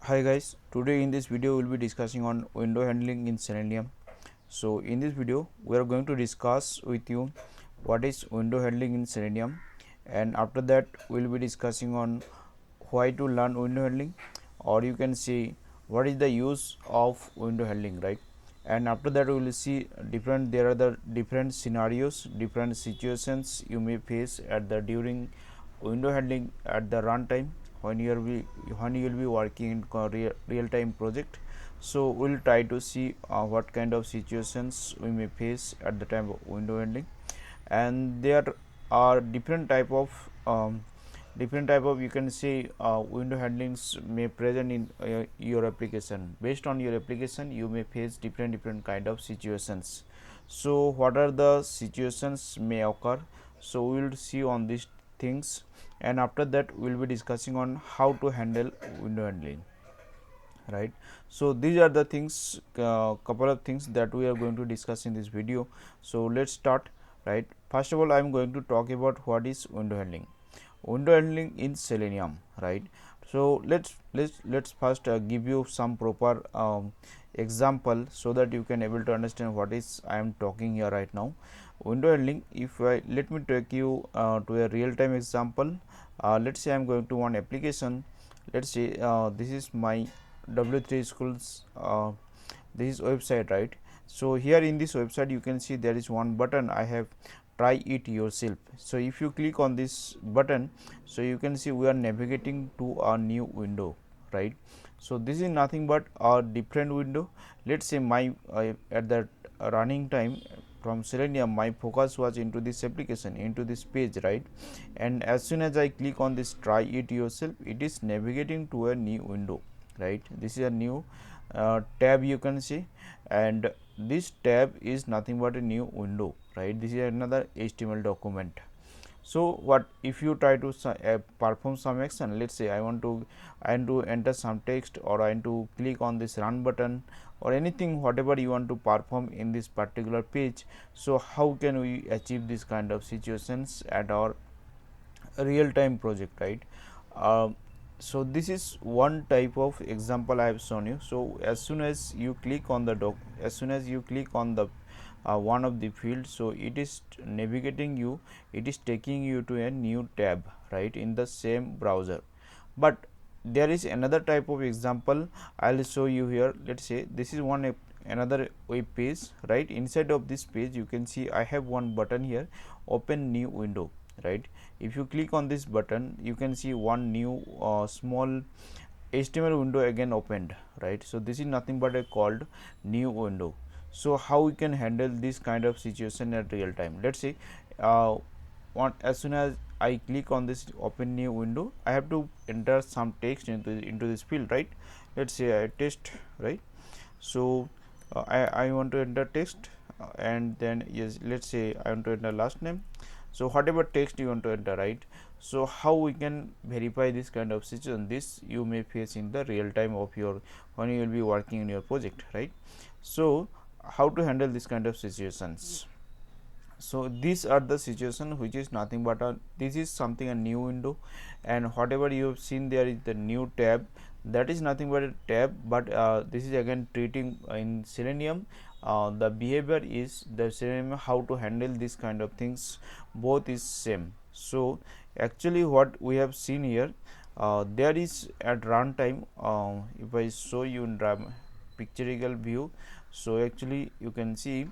Hi guys, today in this video we will be discussing on window handling in Selenium. So in this video we are going to discuss with you what is window handling in Selenium, and after that we will be discussing on why to learn window handling, or you can see what is the use of window handling, right? And after that we will see there are the different scenarios, different situations you may face at the during window handling at the runtime when you will be working in real time project. So we'll try to see what kind of situations we may face at the time of window handling, and there are different type of you can say window handlings may present in your application. Based on your application you may face different kind of situations. So what are the situations may occur, so we will see on these things, and after that we will be discussing on how to handle window handling, right? So these are the things, couple of things that we are going to discuss in this video. So let's start, right? First of all, I am going to talk about what is window handling. Window handling in Selenium, right? So let's first give you some proper example so that you can able to understand what is I am talking here right now. Window handling, if I let me take you to a real time example. Let's say I am going to one application. Let's say this is my W3 schools, this is website, right? So here in this website you can see there is one button I have, try it yourself. So if you click on this button, so you can see we are navigating to a new window, right? So this is nothing but a different window. Let's say my at that running time from Selenium, my focus was into this application, into this page, right? And as soon as I click on this try it yourself, it is navigating to a new window, right? This is a new tab you can see, and this tab is nothing but a new window, right? This is another HTML document. So what if you try to perform some action? Let's say I want to enter some text, or I want to click on this run button, or anything whatever you want to perform in this particular page. So how can we achieve this kind of situations at our real time project, right? So this is one type of example I have shown you. So as soon as you click on the as soon as you click on the one of the fields, so it is navigating you, it is taking you to a new tab, right, in the same browser. But there is another type of example I will show you here. Let's say this is another web page, right? Inside of this page you can see I have one button here, open new window, right? If you click on this button you can see one new small HTML window again opened, right? So this is nothing but a called new window. So how we can handle this kind of situation at real time? Let's say as soon as I click on this open new window, I have to enter some text into this field, right? Let's say I test, right? So I want to enter text, and then yes, let's say I want to enter last name. So whatever text you want to enter, right? So how we can verify this kind of situation? This you may face in the real time of your when you will be working in your project, right? So how to handle this kind of situations? So these are the situation which is nothing but this is something a new window, and whatever you have seen there is the new tab, that is nothing but a tab, but this is again treating in Selenium. The behavior is the same, how to handle this kind of things both is same. So actually what we have seen here, there is at runtime, if I show you in pictorial view, so actually you can see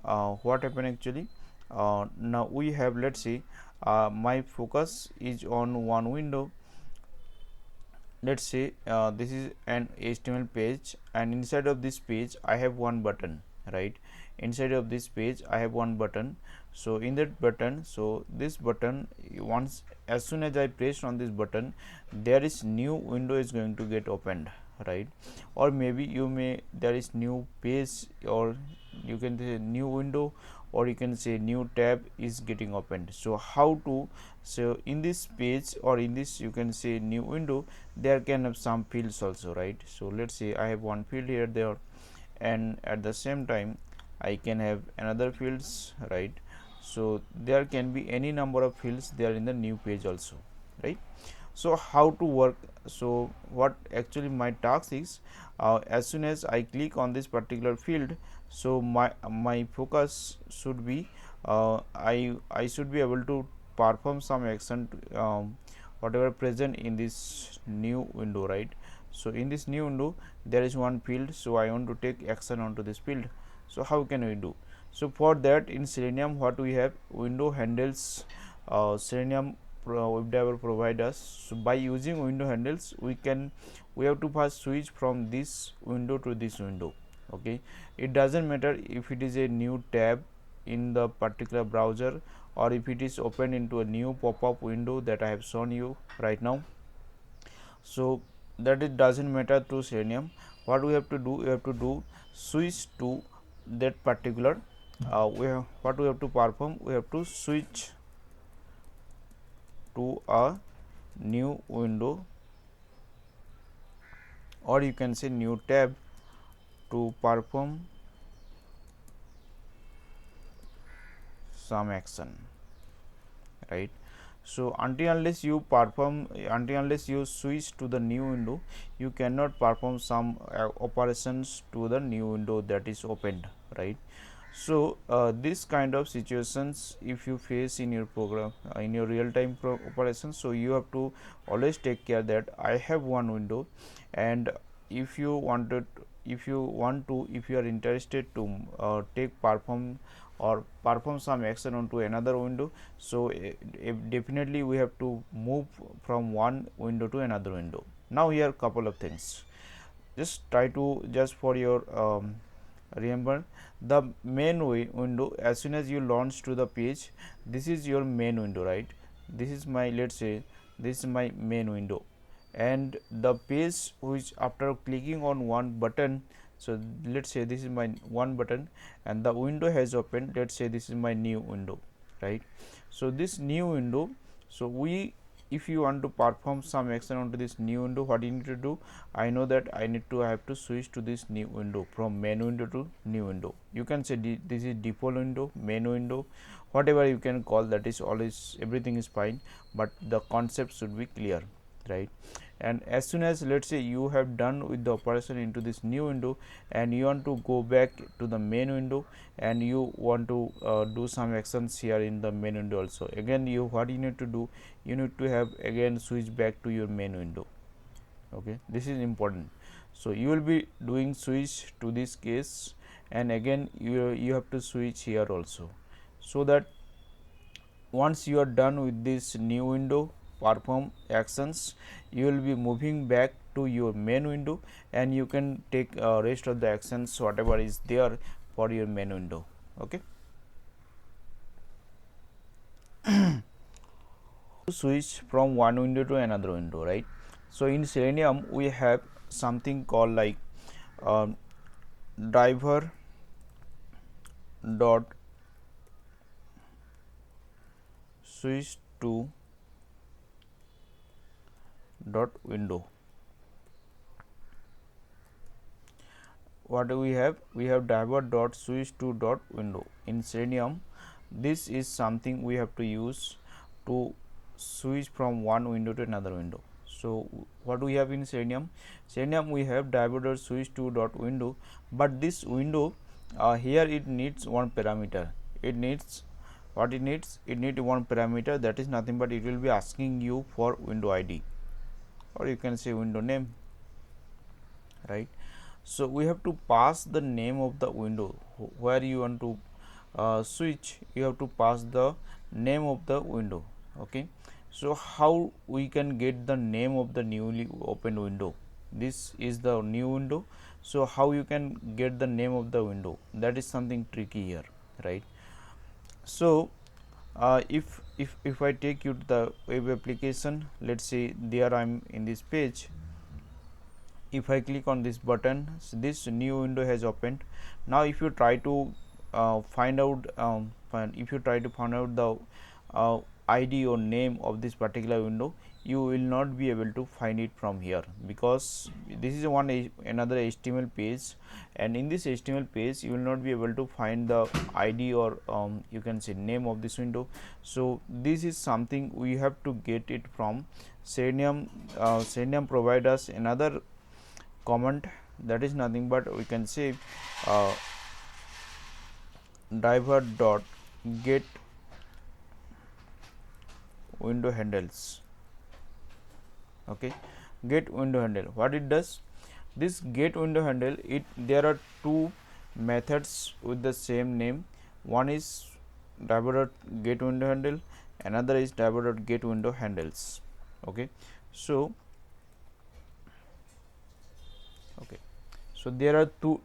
what happened actually. Now we have, let's see, my focus is on one window. Let's say this is an HTML page, and inside of this page I have one button, right? Inside of this page I have one button. So in that button, so this button, once as soon as I press on this button, there is new window is going to get opened, right? Or maybe there is new page, or you can say new window, or you can say new tab is getting opened. So how to, so in this page or in this you can say new window, there can have some fields also, right? So let's say I have one field here there, and at the same time I can have another fields, right? So there can be any number of fields there in the new page also, right? So how to work? So what actually my task is, as soon as I click on this particular field, so my focus should be, I should be able to perform some action whatever present in this new window, right. So in this new window there is one field, so I want to take action onto this field. So how can we do? So for that, in Selenium what we have, window handles. Selenium WebDriver provide us. So by using window handles, we have to first switch from this window to this window. Okay, it doesn't matter if it is a new tab in the particular browser, or if it is opened into a new pop-up window that I have shown you right now. So that it doesn't matter to Selenium. What we have to do, switch to that particular, what we have to perform, we have to switch to a new window, or you can say new tab, to perform some action, right. So until unless you switch to the new window, you cannot perform some operations to the new window that is opened, right. So this kind of situations if you face in your program, in your real time operations, so you have to always take care that I have one window, and if you wanted, if you are interested to take perform or perform some action onto another window, so definitely we have to move from one window to another window. Now here couple of things, just try to, just for your remember, the main window, as soon as you launch to the page, this is your main window, right. This is my, let's say this is my main window, and the page which after clicking on one button, so let's say this is my one button and the window has opened, let's say this is my new window, right. So this new window, so we, if you want to perform some action onto this new window, what you need to do, I know that I need to have to switch to this new window, from main window to new window. You can say this is default window, main window, whatever you can call, that is always, everything is fine, but the concept should be clear, right. And as soon as, let's say you have done with the operation into this new window and you want to go back to the main window, and you want to do some actions here in the main window also, again you, what you need to do, you need to have again switch back to your main window. Okay, this is important. So you will be doing switch to this case, and again you have to switch here also, so that once you are done with this new window perform actions, you will be moving back to your main window, and you can take rest of the actions whatever is there for your main window. Okay, switch from one window to another window, right. So in Selenium we have something called like driver dot switch to dot window. What do we have? We have driver dot switch to dot window. In Selenium, this is something we have to use to switch from one window to another window. So what do we have in Selenium? Selenium we have driver dot switch to dot window, but this window here it needs one parameter. It needs, what it needs? It needs one parameter, that is nothing but it will be asking you for window ID, or you can say window name, right. So we have to pass the name of the window where you want to switch, you have to pass the name of the window. Okay, so how we can get the name of the newly opened window? This is the new window, so how you can get the name of the window? That is something tricky here, right. So if I take you to the web application, let's say there I am in this page. If I click on this button, so this new window has opened. Now if you try to find out if you try to find out the ID or name of this particular window, you will not be able to find it from here, because this is another HTML page, and in this HTML page you will not be able to find the ID or you can say name of this window. So this is something we have to get it from Selenium. Selenium provide us another comment, that is nothing but we can say uh, driver dot get window handles. Okay, get window handle, what it does, this get window handle, there are two methods with the same name. One is driver dot get window handle, another is driver dot get window handles. Okay, so there are two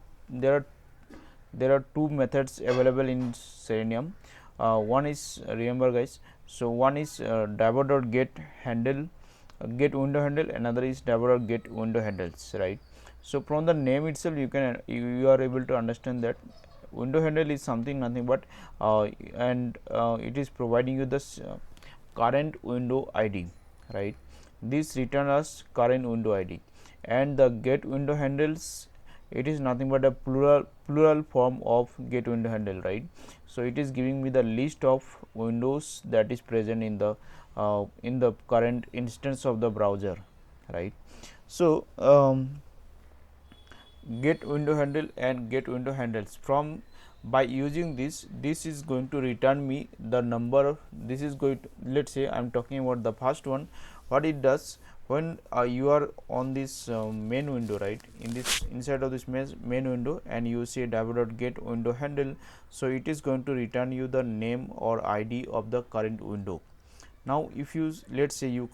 methods available in Selenium. One is, remember guys, so one is driver dot get handle, get window handle, another is driver dot get window handles, right. So from the name itself you are able to understand that window handle is something nothing but it is providing you the current window ID, right. This return us current window ID, and the get window handles, it is nothing but a plural form of get window handle, right. So it is giving me the list of windows that is present in the current instance of the browser, right. So get window handle and get window handles, from by using this is going to return me the number. This is going to, let's say I am talking about the first one. What it does, when you are on this main window, right, inside of this main window, and you say get window handle, so it is going to return you the name or ID of the current window. Now if you, let's say you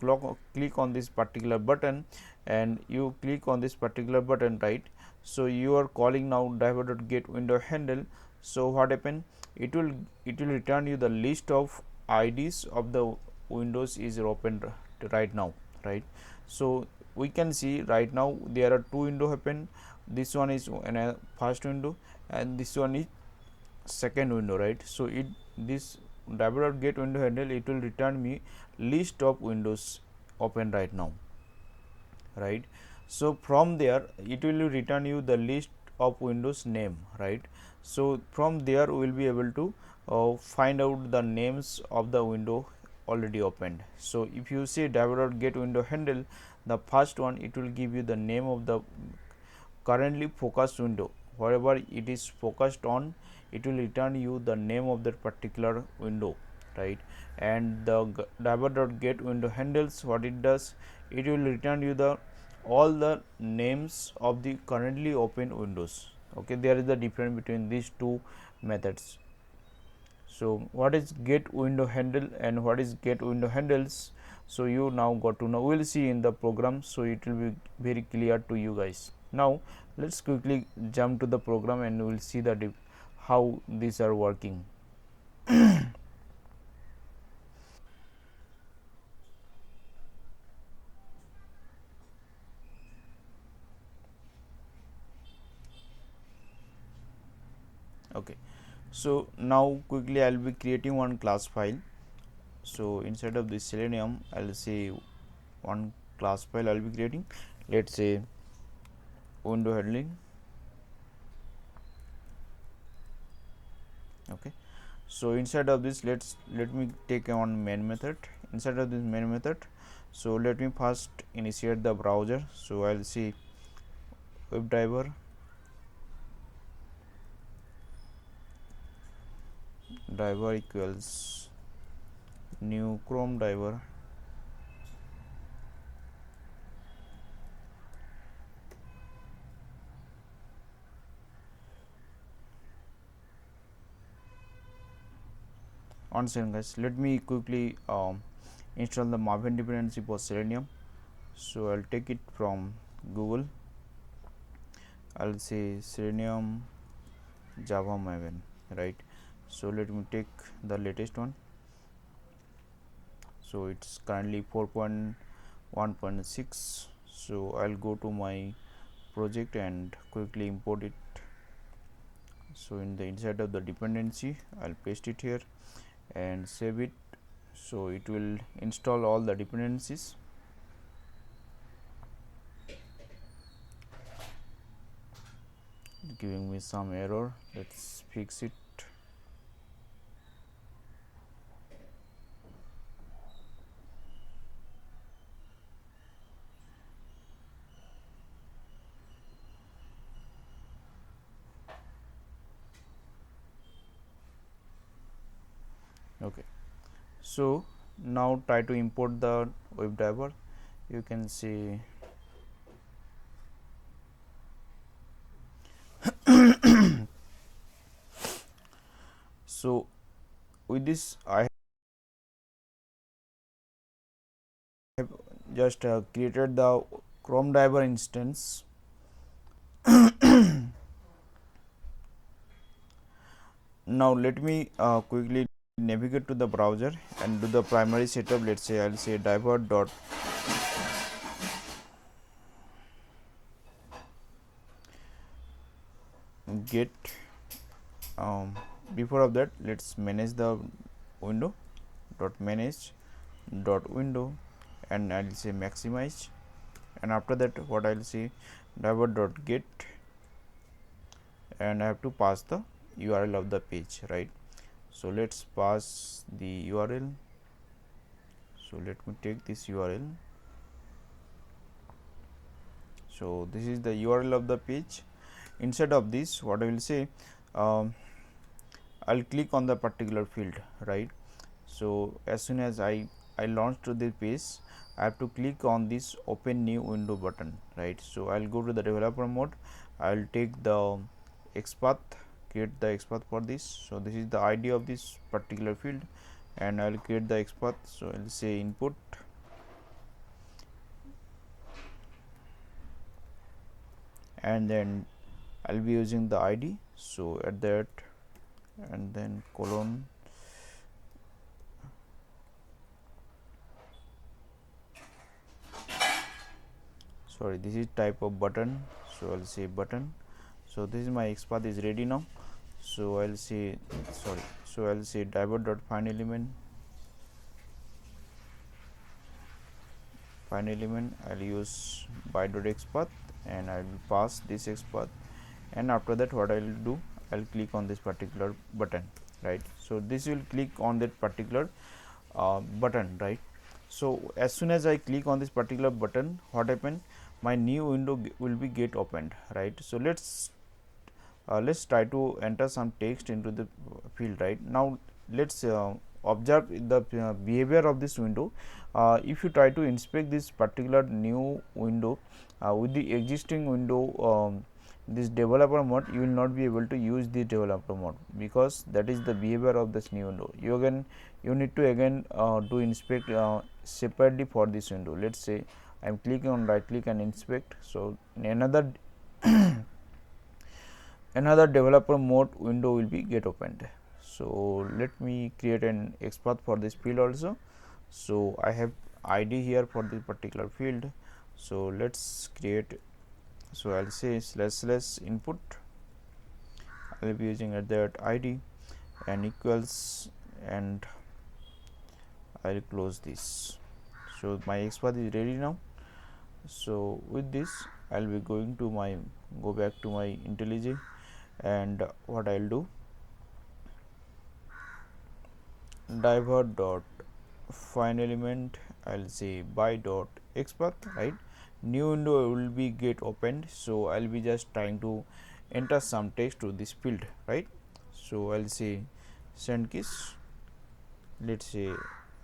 click on this particular button, and you click on this particular button, right, so you are calling now get window handle. So what happen, it will return you the list of IDs of the windows is open right now, right. So we can see right now there are two window happen, this one is a first window and this one is second window, right. So this get window handle, it will return me list of windows open right now, right. So from there it will return you the list of windows name, right. So from there we will be able to find out the names of the window already opened. So if you say get window handle, the first one, it will give you the name of the currently focused window, wherever it is focused on, it will return you the name of that particular window, right. And the get window handles, what it does, it will return you the all the names of the currently open windows. Okay, there is the difference between these two methods. So what is get window handle and what is get window handles, so you now got to know, we will see in the program, so it will be very clear to you guys. Now let's quickly jump to the program and we will see the how these are working. Okay, so now quickly I will be creating one class file. So inside of this Selenium, I will say one class file I will be creating, let's say window handling. Okay, so inside of this, let me take one main method. Inside of this main method, so let me first initiate the browser. So I will see WebDriver, driver equals new Chrome driver, one second guys, let me quickly install the Maven dependency for Selenium. So I'll take it from Google. I'll say Selenium Java Maven, right. So let me take the latest one. So it's currently 4.1.6. so I'll go to my project and quickly import it. So in the inside of the dependency, I'll paste it here and save it. So it will install all the dependencies. giving me some error. Let's fix it. Okay. So now try to import the WebDriver. You can see so with this I have just created the Chrome driver instance. Now let me quickly navigate to the browser and do the primary setup. Let's say I'll say driver dot get. Before of that, let's manage the window dot manage dot window, and I'll say maximize, and after that what I'll say driver dot get, and I have to pass the URL of the page, right. So let's pass the URL. So let me take this URL. So this is the URL of the page. Instead of this, what I will say, I'll click on the particular field, right. So as soon as I launch to the page, I have to click on this open new window button, right. So I'll go to the developer mode. I'll take the XPath, create the XPath for this. So this is the ID of this particular field, and I'll create the XPath. So I'll say input, and then I'll be using the ID. So at that, and then colon, sorry, this is type of button. So I'll say button. So this is my XPath is ready now. So I'll say sorry. So I'll say driver dot find element. Find element. I'll use by dot XPath, and I will pass this XPath. And after that, what I'll do, I'll click on this particular button, right. So this will click on that particular button, right. So as soon as I click on this particular button, what happened? My new window will be get opened, right. So let's try to enter some text into the field, right. Now let's observe the behavior of this window. If you try to inspect this particular new window with the existing window, this developer mode, you will not be able to use the developer mode, because that is the behavior of this new window. You need to again do inspect separately for this window. Let's say I am clicking on right click and inspect. So in another developer mode window will be get opened. So let me create an XPath for this field also. So I have ID here for this particular field. So let's create. So I'll say slash input. I will be using at that ID and equals, and I'll close this. So my XPath is ready now. So with this, I'll be going to go back to my IntelliJ, and what I'll do, driver dot find element, I'll say by dot XPath, right. New window will be get opened. So I'll be just trying to enter some text to this field, right. So I'll say send keys. Let's say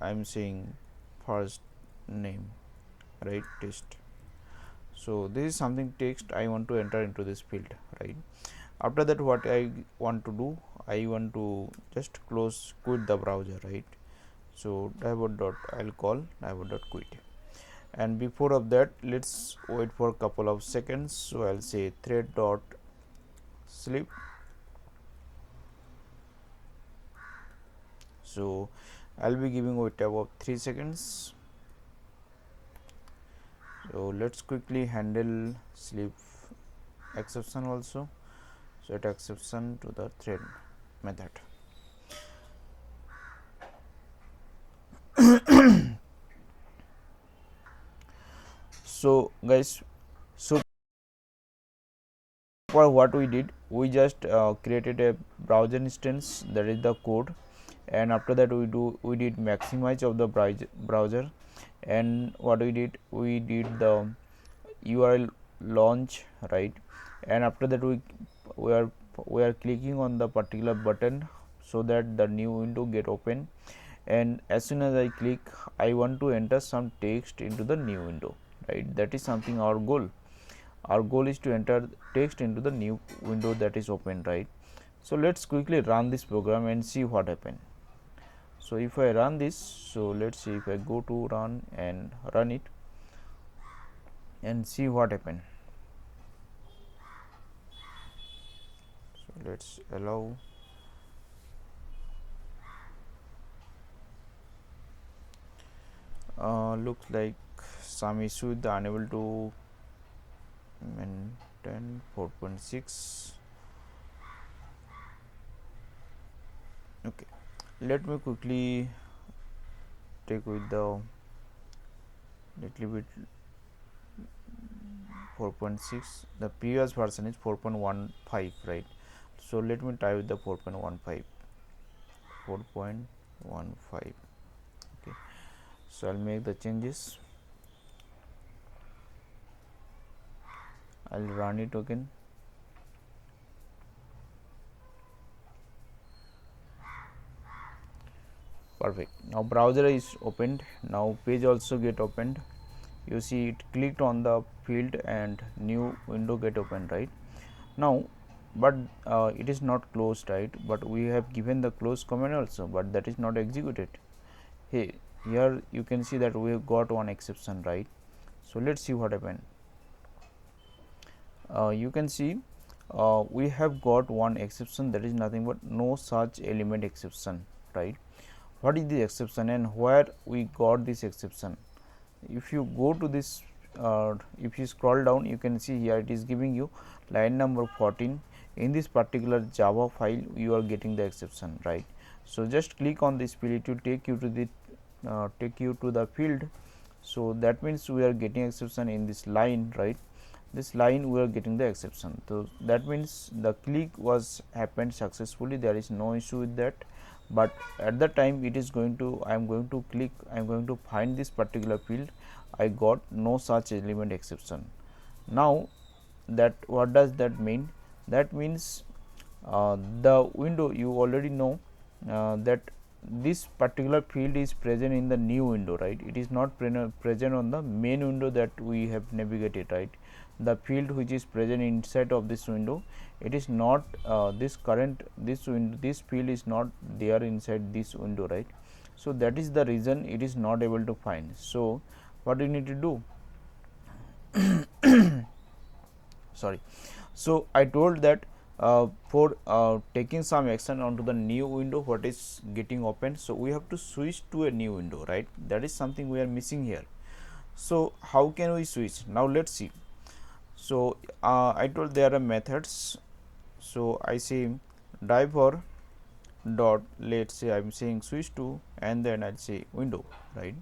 I'm saying first name, right, test. So this is something text I want to enter into this field, right. After that, what I want to do, I want to just quit the browser, right. So driver dot I'll call driver dot quit, and before of that, let's wait for a couple of seconds. So I'll say thread dot sleep. So I'll be giving wait about 3 seconds. So let's quickly handle sleep exception also. Set exception to the thread method. So guys, so for what we did, we just created a browser instance, that is the code, and after that we did maximize of the browser, and what we did the URL launch, right, and after that we are clicking on the particular button so that the new window get open, and as soon as I click, I want to enter some text into the new window, right. That is something our goal. Our goal is to enter text into the new window that is open, right. So let's quickly run this program and see what happened. So if I run this, so let's see if I go to run and run it and see what happened. So let's allow. Looks like some issue with the unable to maintain 4.6. Okay, let me quickly take with the little bit 4.6. the previous version is 4.15, right. So let me try with the 4.15. 4.15. Okay, so I'll make the changes. I'll run it again. Perfect. Now browser is opened. Now page also get opened. You see it clicked on the field and new window get opened, right. Now but it is not closed, right, but we have given the close command also, but that is not executed. Hey, here you can see that we have got one exception, right. So let's see what happened. You can see we have got one exception, that is nothing but no such element exception, right. What is the exception and where we got this exception? If you go to this, if you scroll down, you can see here it is giving you line number 14. In this particular Java file you are getting the exception, right. So just click on this field, it will take you to the field. So that means we are getting exception in this line, right. This line we are getting the exception. So that means the click was happened successfully, there is no issue with that. But at the time it is going to, I am going to click, I am going to find this particular field, I got no such element exception. Now that what does that mean? That means the window, you already know that this particular field is present in the new window, right. It is not present on the main window that we have navigated, right. The field which is present inside of this window, it is not this field is not there inside this window, right. So that is the reason it is not able to find. So what you need to do, sorry. So I told that for taking some action onto the new window what is getting open, so we have to switch to a new window, right. That is something we are missing here. So how can we switch? Now let's see. So I told there are methods. So I say driver dot, let's say I am saying switch to, and then I'll say window, right.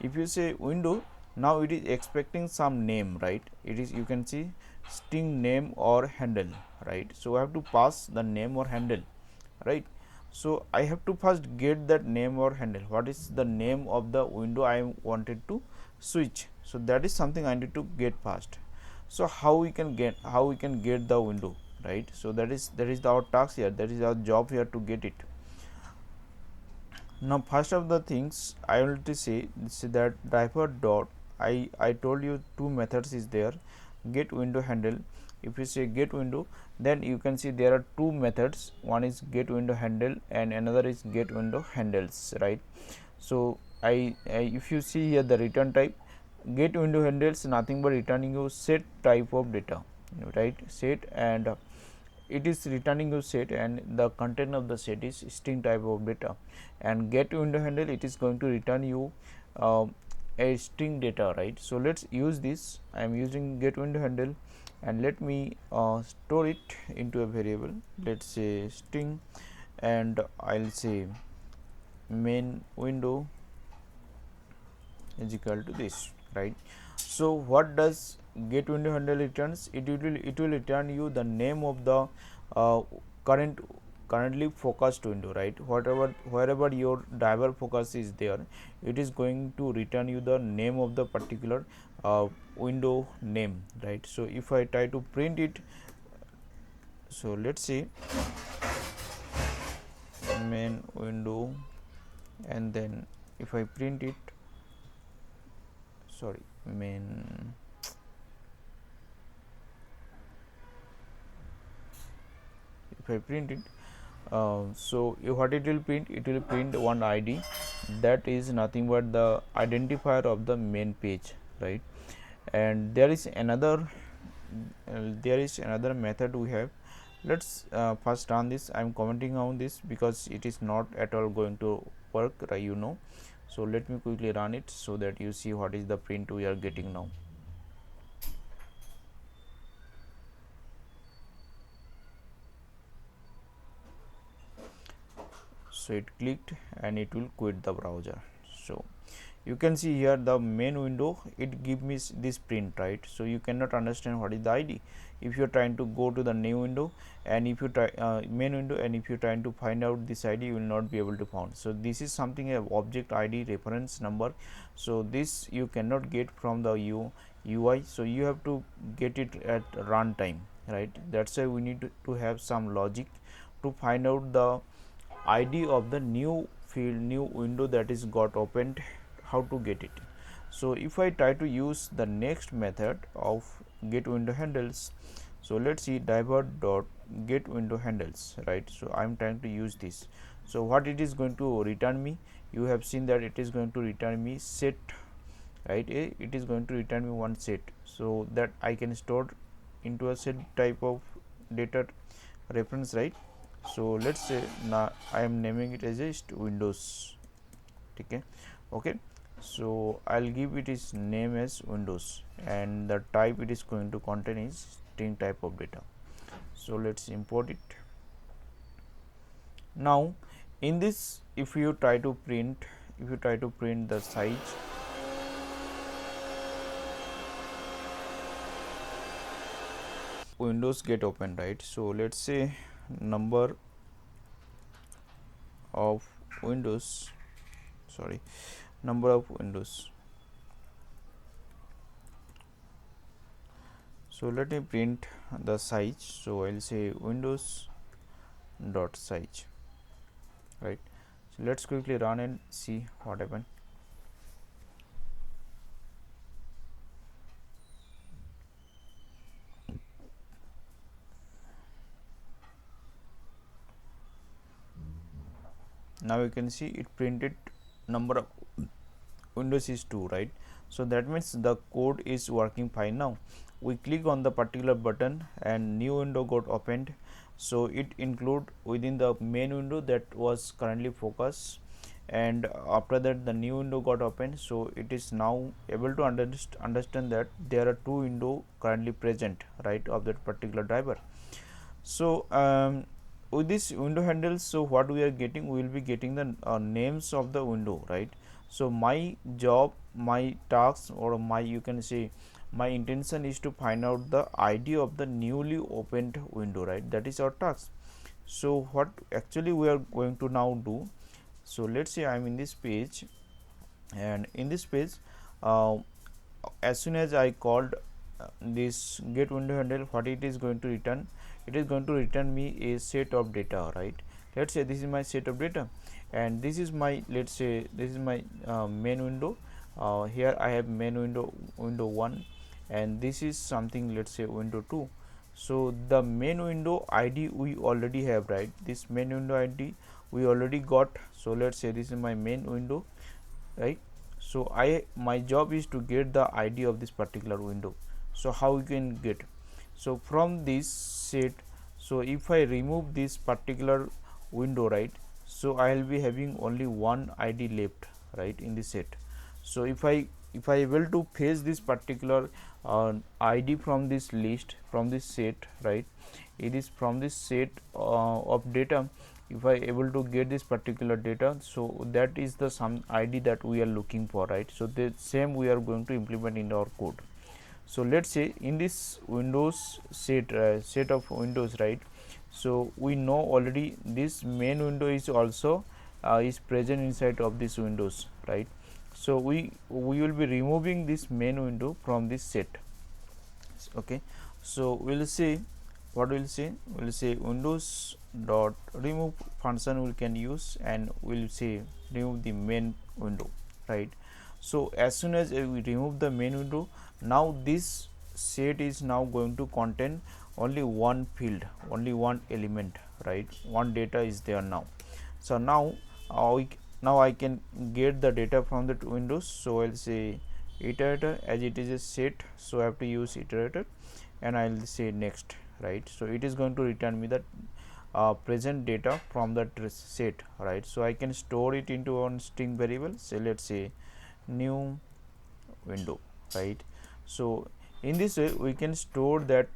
If you say window, now it is expecting some name, right. It is, you can see string name or handle, right. So I have to pass the name or handle, right. So I have to first get that name or handle. What is the name of the window I wanted to switch? So that is something I need to get first. So how we can get the window, right. So that is our task here, that is our job here to get it. Now first of the things I want to say that driver dot, I told you two methods is there, get window handle. If you say get window, then you can see there are two methods, one is get window handle and another is get window handles, right. So I if you see here the return type, get window handles nothing but returning you set type of data, right, set, and it is returning you set and the content of the set is string type of data, and get window handle it is going to return you a string data, right. So let's use this. I am using get window handle and let me store it into a variable, let's say string, and I'll say main window is equal to this, right. So what does get window handle returns, it will return you the name of the uh, current currently focused window, right? Wherever your driver focus is there, it is going to return you the name of the particular window name, right? So if I try to print it, so let's see main window, and then if I print it, sorry, main, if I print it, so what it will print, it will print one ID that is nothing but the identifier of the main page, right? And there is another method we have. Let's first run this. I am commenting on this because it is not at all going to work, right, you know. So let me quickly run it so that you see what is the print we are getting now. So it clicked and it will quit the browser. So you can see here the main window, it give me this print, right? So you cannot understand what is the ID if you are trying to go to the new window, and if you try main window, and if you are trying to find out this ID, you will not be able to find. So this is something a object ID reference number. So this you cannot get from the UI, so you have to get it at runtime, right? That's why we need to have some logic to find out the ID of the new field, new window that is got opened, how to get it. So if I try to use the next method of get window handles, so let's see driver dot get window handles, right? So I am trying to use this. So what it is going to return me, you have seen that it is going to return me set, right? It is going to return me one set, so that I can store into a set type of data reference, right? So let's say now I am naming it as a windows, okay. Okay, so I'll give it its name as windows, and the type it is going to contain is string type of data. So let's import it. Now in this, if you try to print the size, windows get open, right? So let's say number of windows, sorry, number of windows. So let me print the size. So I'll say windows dot size, right? So let's quickly run and see what happened. Now you can see it printed number of windows is 2, right? So that means the code is working fine. Now we click on the particular button and new window got opened. So it include within the main window that was currently focused, and after that the new window got opened. So it is now able to understand that there are two window currently present, right, of that particular driver. So with this window handles, so what we are getting, we will be getting the names of the window, right? So my job, my task, or my, you can say, my intention is to find out the ID of the newly opened window, right? That is our task. So what actually we are going to now do, so let's say I am in this page, and in this page as soon as I called this get window handle, what it is going to return, it is going to return me a set of data, right? Let's say this is my set of data, and this is my, let's say this is my main window. Here I have main window 1, and this is something, let's say window 2. So the main window ID we already have, right? This main window ID we already got. So let's say this is my main window, right? So my job is to get the ID of this particular window. So how we can get? So from this set, so if I remove this particular window, right, so I will be having only one ID left, right, in the set. So if I able to fetch this particular ID from this list, from this set, right, it is from this set of data. If I able to get this particular data, so that is the some ID that we are looking for, right? So the same we are going to implement in our code. So let's say in this Windows set of windows, right? So we know already this main window is also is present inside of this windows, right? So we will be removing this main window from this set. Okay, so we'll see what we'll say windows dot remove function we can use, and we'll say remove the main window, right? So as soon as we remove the main window, now this set is now going to contain only one field, only one element, right? One data is there now. So now now I can get the data from that windows. So I'll say iterator, as it is a set, so I have to use iterator, and I'll say next, right? So it is going to return me the present data from that set, right? So I can store it into one string variable. So let's say new window, right? So in this way we can store that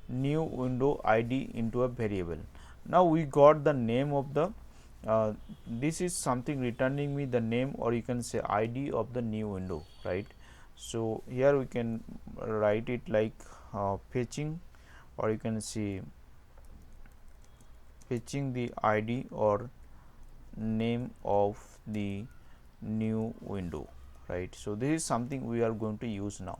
new window id into a variable. Now we got the name of the this is something returning me the name, or you can say id of the new window, right? So here we can write it like fetching, or you can see fetching the id or name of the new window, right? So this is something we are going to use now.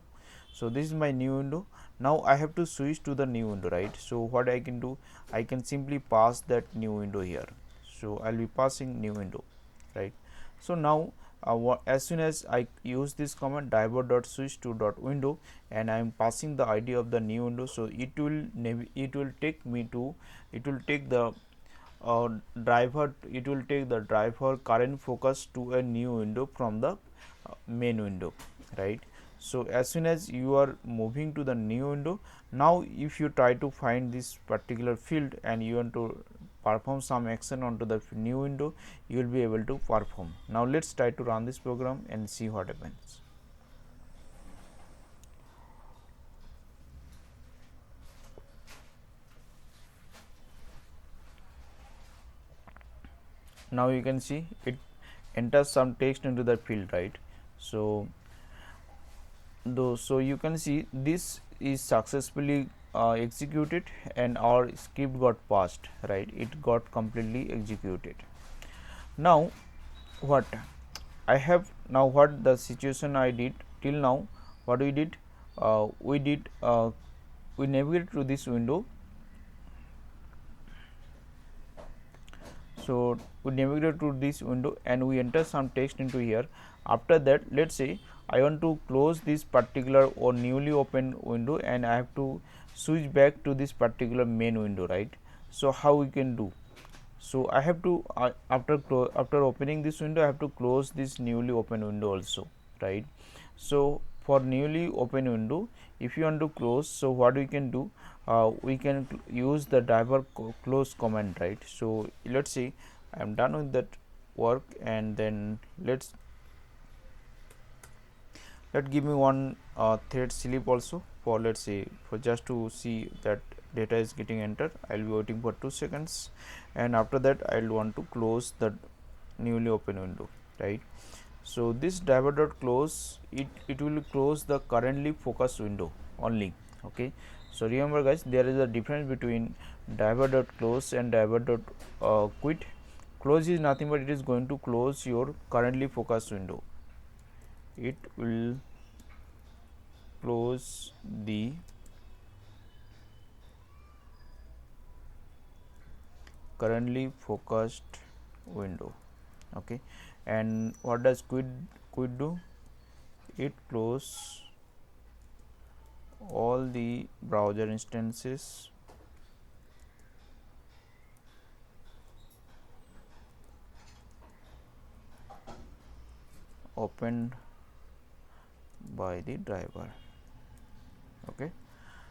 So this is my new window. Now I have to switch to the new window, right? So what I can do, I can simply pass that new window here. So I'll be passing new window, right? So now as soon as I use this command driver.switch to .window, and I am passing the id of the new window, so it will take me to, it will take the driver, it will take the driver current focus to a new window from the main window, right? So as soon as you are moving to the new window, now if you try to find this particular field and you want to perform some action onto the new window, you will be able to perform. Now let's try to run this program and see what happens. Now you can see it enters some text into the field, right? So so you can see this is successfully executed, and our script got passed, right? It got completely executed. Now what I have, now what the situation I did till now, what we did, we navigate to this window. So we navigate to this window and we enter some text into here. After that, let's say I want to close this particular or newly opened window, and I have to switch back to this particular main window, right? So how we can do? So I have to after opening this window, I have to close this newly opened window also, right? So for newly open window, if you want to close, so what we can do, we can use the driver close command, right? So let's see, I am done with that work, and then let's give me one thread sleep also, for let's say for just to see that data is getting entered. I will be waiting for 2 seconds, and after that I will want to close the newly open window, right? So this driver dot close, it will close the currently focused window only. Okay, so remember guys, there is a difference between driver dot close and driver dot quit. Close is nothing but it is going to close your currently focused window. It will close the currently focused window. Okay, and what does quit do? It close all the browser instances opened by the driver. Okay,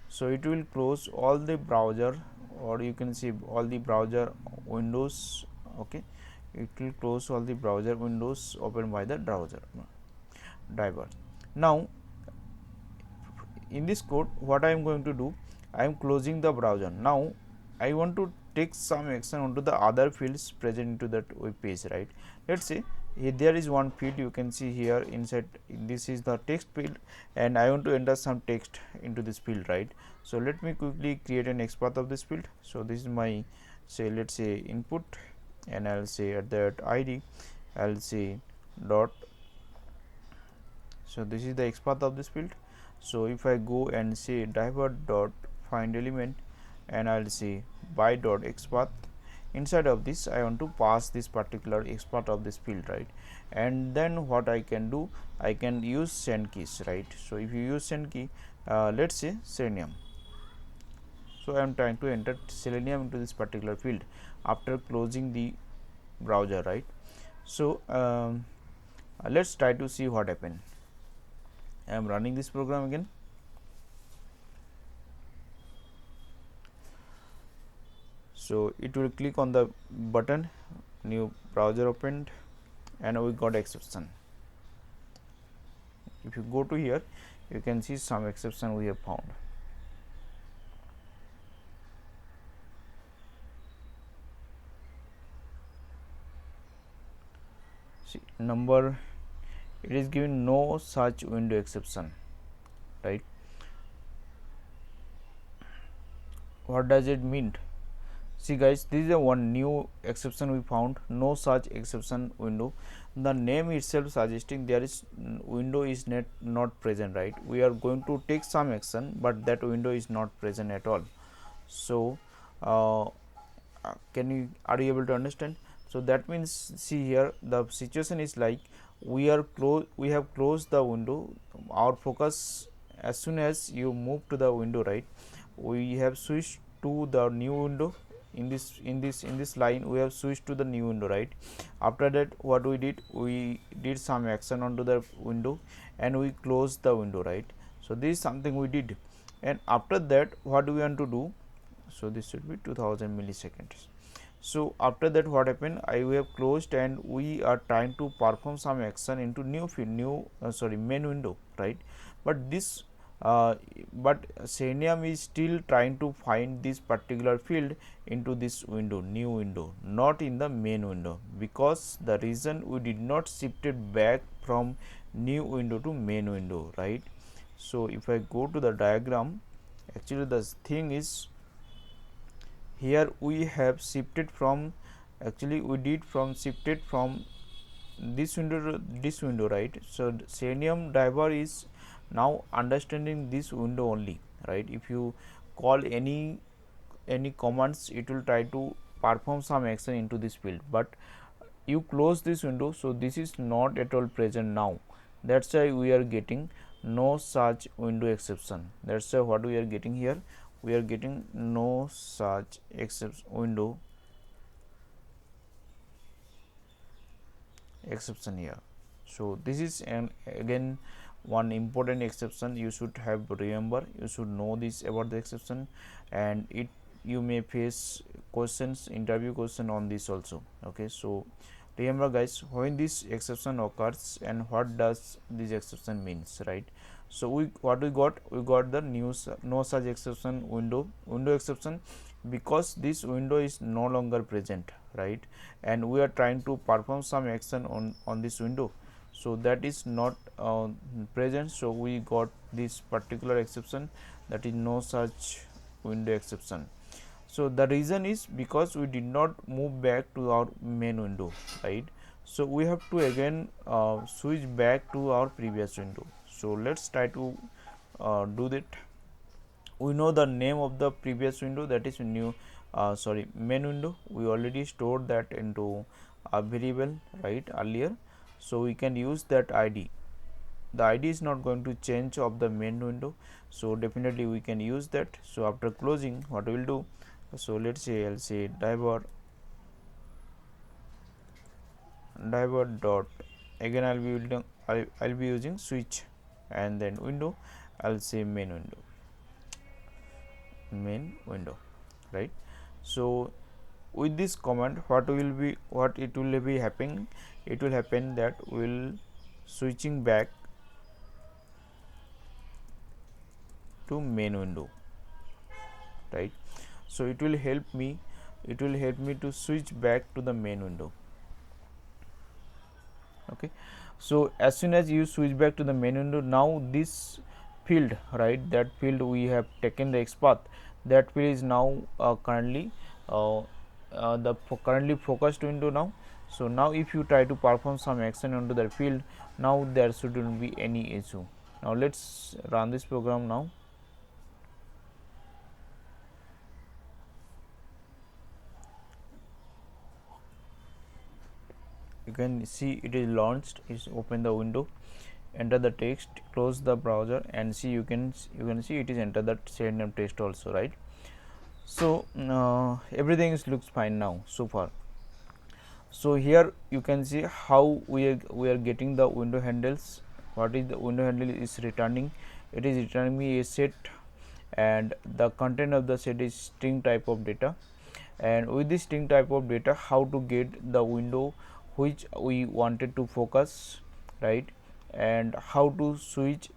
so it will close all the browser, or you can see all the browser windows. Okay, it will close all the browser windows opened by the browser driver. Now in this code, what I am going to do, I am closing the browser. Now I want to take some action onto the other fields present into that web page, right? Let's say there is one field you can see here inside. This is the text field, and I want to enter some text into this field, right? So let me quickly create an XPath of this field. So this is my, say, let's say input, and I'll say at that ID I'll say dot. So this is the XPath of this field. So if I go and say driver dot find element, and I'll say by dot XPath, inside of this I want to pass this particular XPath of this field, right? And then what I can do, I can use send keys, right? So if you use send key, let's say Selenium. So I am trying to enter Selenium into this particular field after closing the browser, right? So let's try to see what happened. I am running this program again. So it will click on the button, new browser opened, and we got exception. If you go to here, you can see some exception we have found. See, number, it is given no such window exception, right? What does it mean? See guys, this is a one new exception we found, no such exception window. The name itself suggesting there is window is not present, right? We are going to take some action, but that window is not present at all. So are you able to understand? So that means, see here, the situation is like we have closed the window. Our focus, as soon as you move to the window, right, we have switched to the new window. In this line we have switched to the new window, right? After that, what we did some action onto the window, and we closed the window, right? So this is something we did, and after that, what do we want to do? So this should be 2000 milliseconds. So after that, what happened, we have closed, and we are trying to perform some action into new field, main window, right? But this but Selenium is still trying to find this particular field into this window, new window, not in the main window, because the reason we did not shift it back from new window to main window, right? So if I go to the diagram, actually the thing is, here we have shifted from, actually we did from shifted from this window to this window, right? So Selenium driver is now understanding this window only, right? If you call any commands, it will try to perform some action into this field, but you close this window, so this is not at all present now. That's why we are getting no such window exception. That's why what we are getting here, we are getting no such window exception here. So this is again one important exception you should have remember. You should know this about the exception, and you may face questions, interview question on this also. Okay, so remember guys, when this exception occurs and what does this exception means, right? So we got the no such exception window exception, because this window is no longer present, right? And we are trying to perform some action on this window, so that is not present. So we got this particular exception, that is no such window exception. So the reason is because we did not move back to our main window, right? So we have to again switch back to our previous window. So let's try to do that. We know the name of the previous window, that is main window. We already stored that into a variable, right, earlier. So we can use that ID. The ID is not going to change of the main window, so definitely we can use that. So after closing, what we will do, so let's say I'll say driver dot, again I'll be using switch, and then window, I'll say main window, right? So with this command, what it will be happening, it will happen that we'll switching back to main window, right? So it will help me to switch back to the main window. Okay. So as soon as you switch back to the main window, now this field, right, that field we have taken the XPath, that field is now currently currently focused window now. So now if you try to perform some action onto that field, now there shouldn't be any issue. Now let's run this program now. You can see it is launched. Is open the window, enter the text, close the browser, and see you can see it is enter the Selenium text also, right. So everything looks fine now so far. So here you can see how we are getting the window handles. What is the window handle is returning? It is returning me a set, and the content of the set is string type of data. And with this string type of data, how to get the window which we wanted to focus, right, and how to switch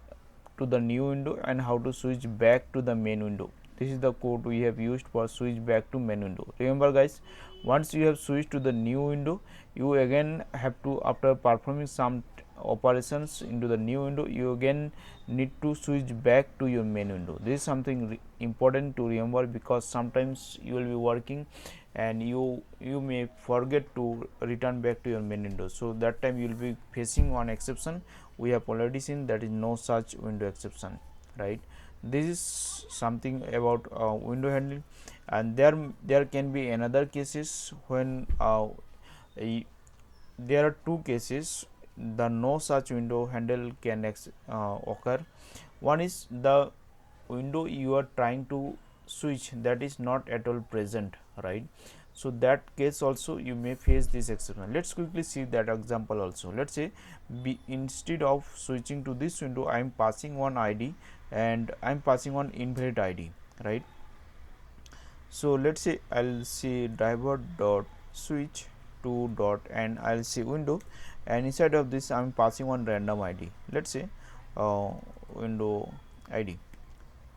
to the new window and how to switch back to the main window. This is the code we have used for switch back to main window. Remember guys, once you have switched to the new window, you again have to, after performing some operations into the new window, you again need to switch back to your main window. This is something important to remember, because sometimes you will be working and you may forget to return back to your main window. So that time you will be facing one exception we have already seen, that is no such window exception, right. This is something about window handling. And there can be another cases when there are two cases the no such window handle can occur. One is the window you are trying to switch that is not at all present, right. So that case also you may face this exception. Let's quickly see that example also. Let's say instead of switching to this window, I am passing one id and I am passing one invalid id, right. So let's say I'll see driver dot switch to dot and I'll see window, and inside of this I'm passing one random id. Let's say window id.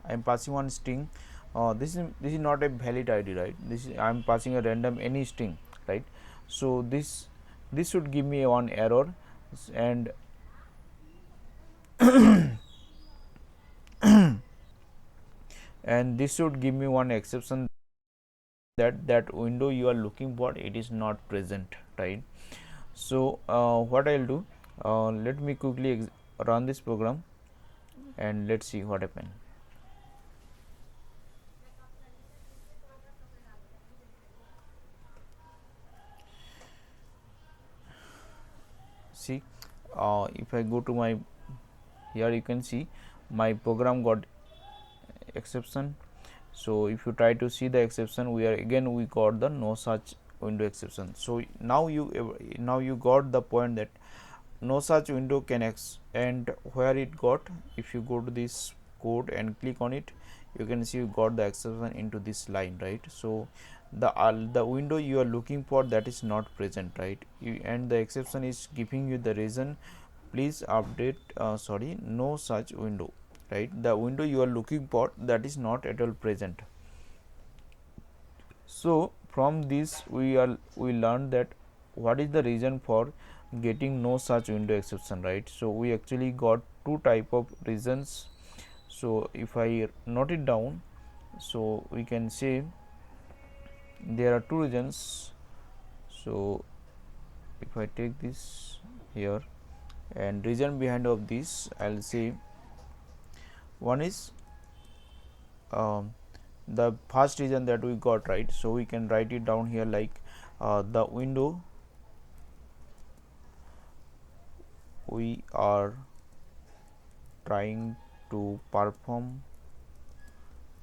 I'm passing one string. This is not a valid id, right. This is I'm passing a random any string, right. So this should give me one error, and and this should give me one exception that window you are looking for, it is not present, right. So what I'll do, let me quickly run this program and let's see what happens. See, if I go to my, here you can see my program got exception. So if you try to see the exception, we got the no such window exception. So now you got the point that no such window can and where it got, if you go to this code and click on it, you can see you got the exception into this line, right. So the window you are looking for, that is not present, right. And the exception is giving you the reason, please update no such window, right. The window you are looking for, that is not at all present. So from this we learned that what is the reason for getting no such window exception, right. So we actually got two type of reasons. So if I note it down, so we can say there are two reasons. So if I take this here, and reason behind of this, I'll say one is the first reason that we got, right. So we can write it down here like the window we are trying to perform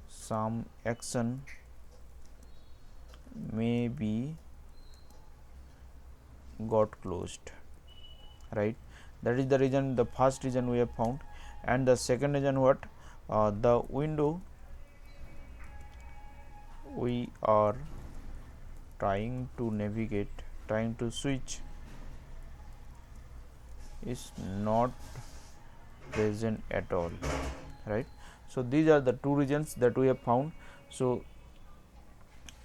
some action may be got closed, right. That is the reason, the first reason we have found. And the second reason, what, the window we are trying to navigate, trying to switch is not present at all, right. So these are the two reasons that we have found. So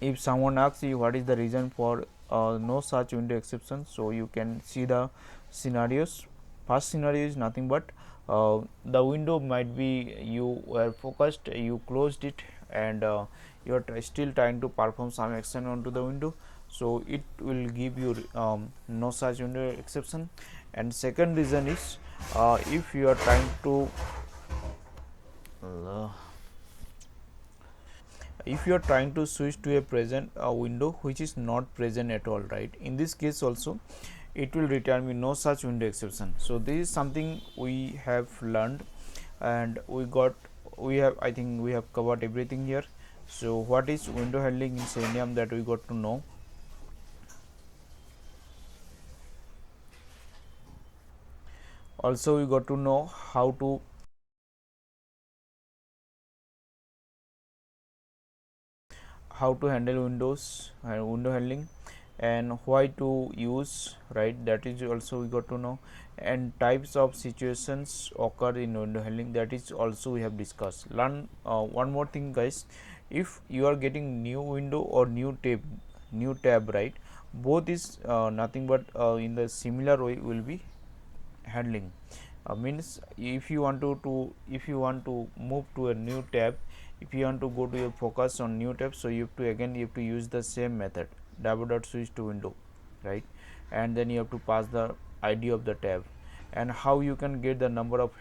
if someone asks you what is the reason for no such window exception. So you can see the scenarios. First scenario is nothing but the window might be you were focused, you closed it, and you are still trying to perform some action onto the window, so it will give you no such window exception. And second reason is if you are trying to uh, if you are trying to switch to a present window which is not present at all, right, in this case also it will return me no such window exception. So this is something we have learned, and we have, I think we have covered everything here. So what is window handling in Selenium, that we got to know. Also we got to know how to handle windows and window handling, and why to use, right, that is also we got to know. And types of situations occur in window handling, that is also we have discussed. Learn one more thing, guys. If you are getting new window or new tab, right, both is nothing but in the similar way will be handling. Means if you want if you want to move to a new tab, if you want to go to a focus on new tab, so you have to use the same method, switch to window, right, and then you have to pass the id of the tab. And how you can get the number of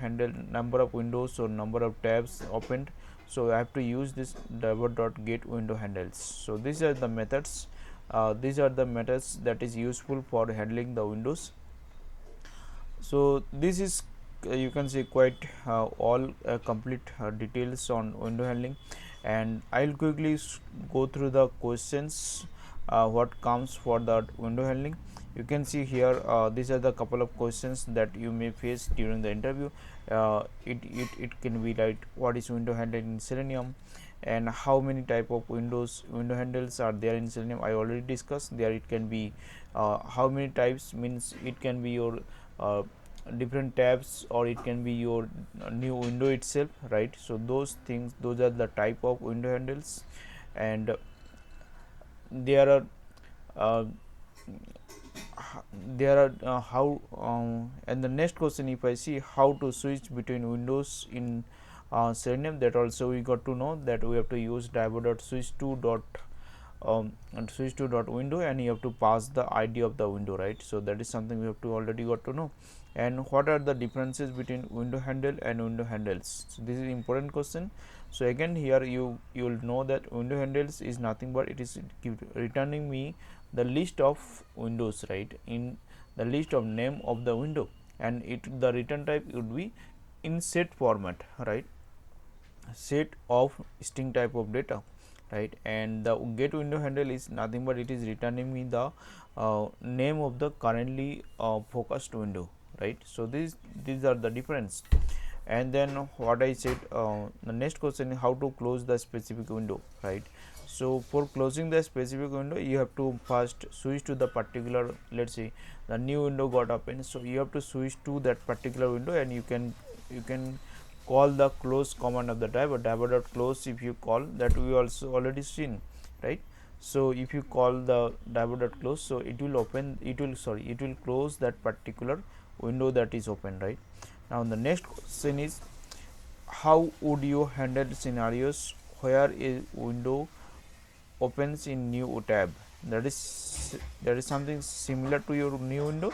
windows or number of tabs opened, so I have to use this get window handles. So these are the methods that is useful for handling the windows. So this is you can say quite all complete details on window handling, and I'll quickly go through the questions what comes for the window handling. You can see here these are the couple of questions that you may face during the interview. It can be like, what is window handling in Selenium, and how many type of window handles are there in Selenium. I already discussed there. It can be how many types, means it can be your uh, different tabs, or it can be your new window itself, right. So those things, those are the type of window handles. And there are uh, how and the next question, if I see how to switch between windows in Selenium, that also we got to know that we have to use driver.switch to and switch to dot window, and you have to pass the id of the window, right. So that is something we have to already got to know. And what are the differences between window handle and window handles? So this is important question. So again here you will know that window handles is nothing but it is returning me the list of windows, right, in the list of name of the window, and the return type would be in set format, right, set of string type of data, right. And the get window handle is nothing but it is returning me the name of the currently focused window, right. So these are the difference. And then what I said, the next question is how to close the specific window, right. So for closing the specific window, you have to first switch to the particular, let's say the new window got open, so you have to switch to that particular window, and you can call the close command of the driver.close. If you call that, we also already seen, right. So if you call the driver.close, so it will it will close that particular window that is open, right. Now the next question is, how would you handle scenarios where a window opens in new tab? That is something similar to your new window.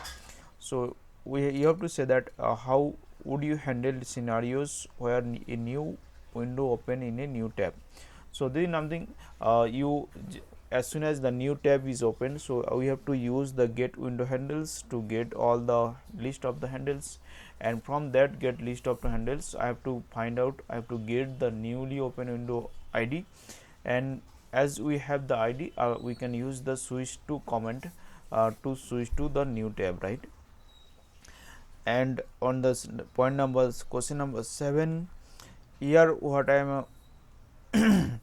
So you have to say that how would you handle scenarios where a new window open in a new tab. So this is something as soon as the new tab is open, so we have to use the get window handles to get all the list of the handles, and from that get list of the handles I have to get the newly open window id. And as we have the id, we can use the switch to comment to switch to the new tab, right. And on the point numbers, question number 7, here what I am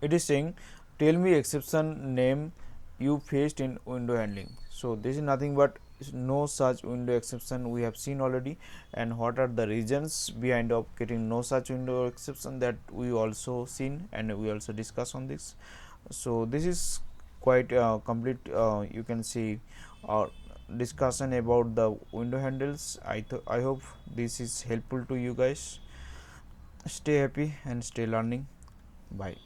it is saying, tell me exception name you faced in window handling. So this is nothing but no such window exception we have seen already, and what are the reasons behind of getting no such window exception, that we also seen and we also discuss on this. So this is quite complete you can see discussion about the window handles. I hope this is helpful to you guys. Stay happy and stay learning. Bye.